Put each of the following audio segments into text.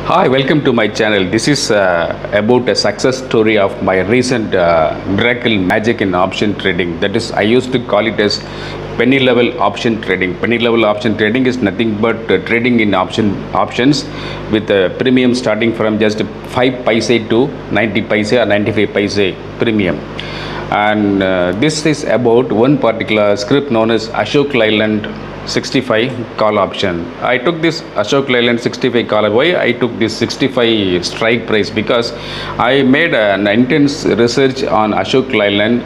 Hi, welcome to my channel. This is about a success story of my recent miracle magic in option trading. That is, I used to call it as penny level option trading. Penny level option trading is nothing but trading in options with a premium starting from just 5 paise to 90 paise or 95 paise premium. And this is about one particular script known as Ashok Leyland 65 call option. I took this Ashok Leyland 65 call. Why I took this 65 strike price? Because I made an intense research on Ashok Leyland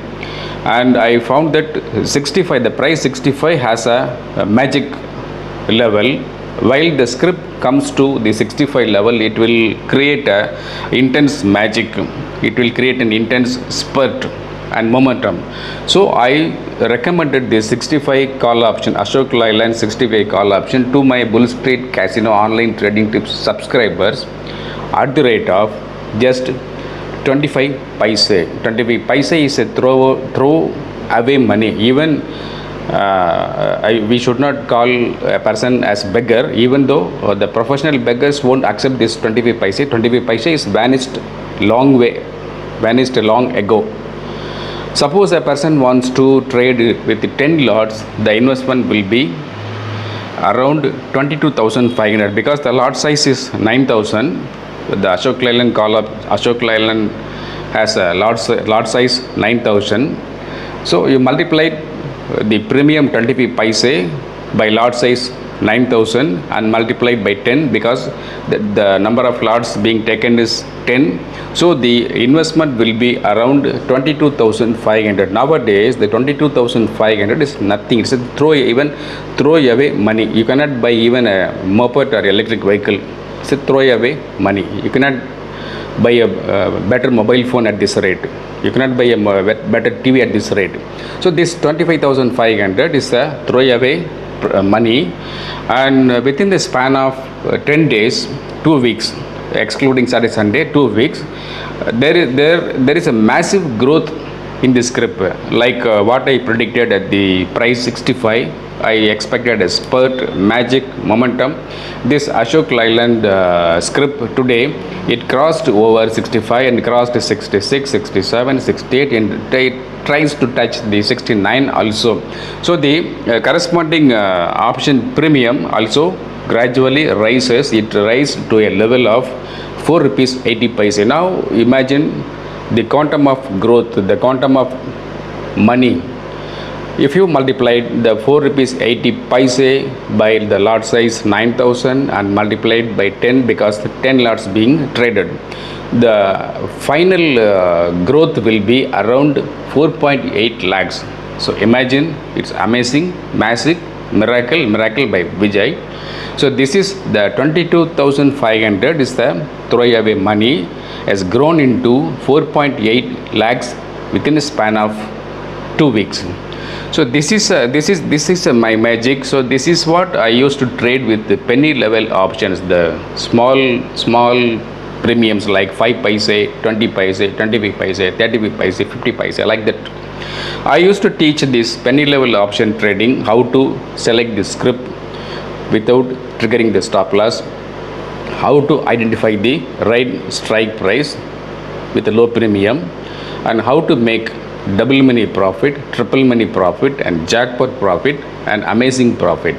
and I found that the price 65 has a magic level. While the script comes to the 65 level, it will create a intense magic. It will create an intense spurt and momentum. So I recommended this 65 call option, Ashok Leyland 65 call option, to my bullsStreetcasino online trading tips subscribers at the rate of just 25 paise. 25 paise is a throw away money. Even we should not call a person as beggar, even though the professional beggars won't accept this 25 paise. 25 paise is vanished long ago. Suppose a person wants to trade with 10 lots, the investment will be around 22,500 because the lot size is 9,000. The Ashok Leyland call up, Ashok Leyland has a lot size 9,000. So you multiply the premium 25 paise by lot size 9,000 and multiplied by 10 because the number of lots being taken is 10. So the investment will be around 22,500. Nowadays the 22,500 is nothing. It's a throw away money. You cannot buy even a moped or electric vehicle. It's a throw away money. You cannot buy a better mobile phone at this rate. You cannot buy a better TV at this rate. So this 25,500 is a throw away money, and within the span of 10 days, 2 weeks, excluding Saturday Sunday, 2 weeks, there is a massive growth in this script. Like what I predicted at the price 65, I expected a spurt, magic, momentum. This Ashok Leyland script today, it crossed over 65 and crossed 66, 67, 68, and it tries to touch the 69 also. So the corresponding option premium also gradually rises. It rises to a level of 4 rupees 80 paise. Now imagine the quantum of growth, the quantum of money. If you multiply the 4 rupees 80 paise by the lot size 9,000 and multiplied by 10 because the 10 lots being traded, the final growth will be around 4.8 lakhs. So imagine, it's amazing, massive, miracle by Vijay. So this is the 22,500 is the throwaway money has grown into 4.8 lakhs within a span of 2 weeks. So this is my magic. So this is what I used to trade with the penny level options, the small premiums like 5 paise, 20 paise, 25 paise, 35 paise, 50 paise, like that. I used to teach this penny level option trading, how to select the script without triggering the stop loss, how to identify the right strike price with a low premium, and how to make double money profit, triple money profit, and jackpot profit, and amazing profit.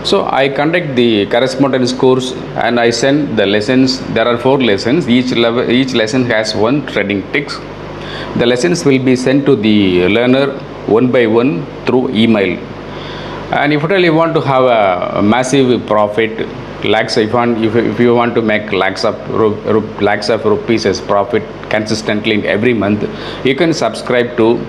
So I conduct the correspondence course and I send the lessons. There are 4 lessons. Each lesson has 1 trading tips. The lessons will be sent to the learner one by one through email. And if you really want to have a massive profit, lakhs, if you want to make lakhs of rupees as profit consistently every month, you can subscribe to,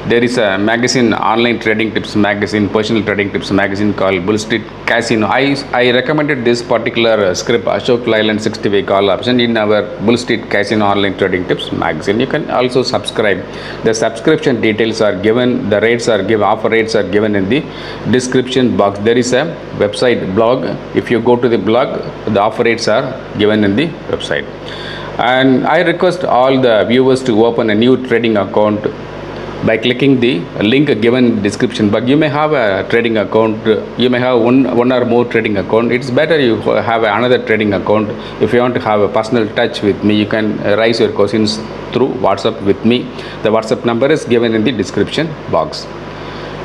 there is a magazine, online trading tips magazine, personal trading tips magazine called bullsStreetcasino. I recommended this particular script, Ashok Leyland 65 call option, in our bullsStreetcasino online trading tips magazine. You can also subscribe. The subscription details are given, the rates are given, offer rates are given in the description box. There is a website blog. If you go to the blog, the offer rates are given in the website. And I request all the viewers to open a new trading account by clicking the link given in the description. But you may have a trading account, you may have one or more trading account. It's better you have another trading account. If you want to have a personal touch with me, you can raise your questions through WhatsApp with me. The WhatsApp number is given in the description box.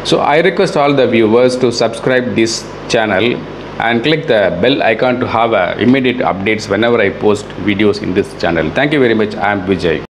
So I request all the viewers to subscribe this channel and click the bell icon to have immediate updates whenever I post videos in this channel. Thank you very much. I am Vijay.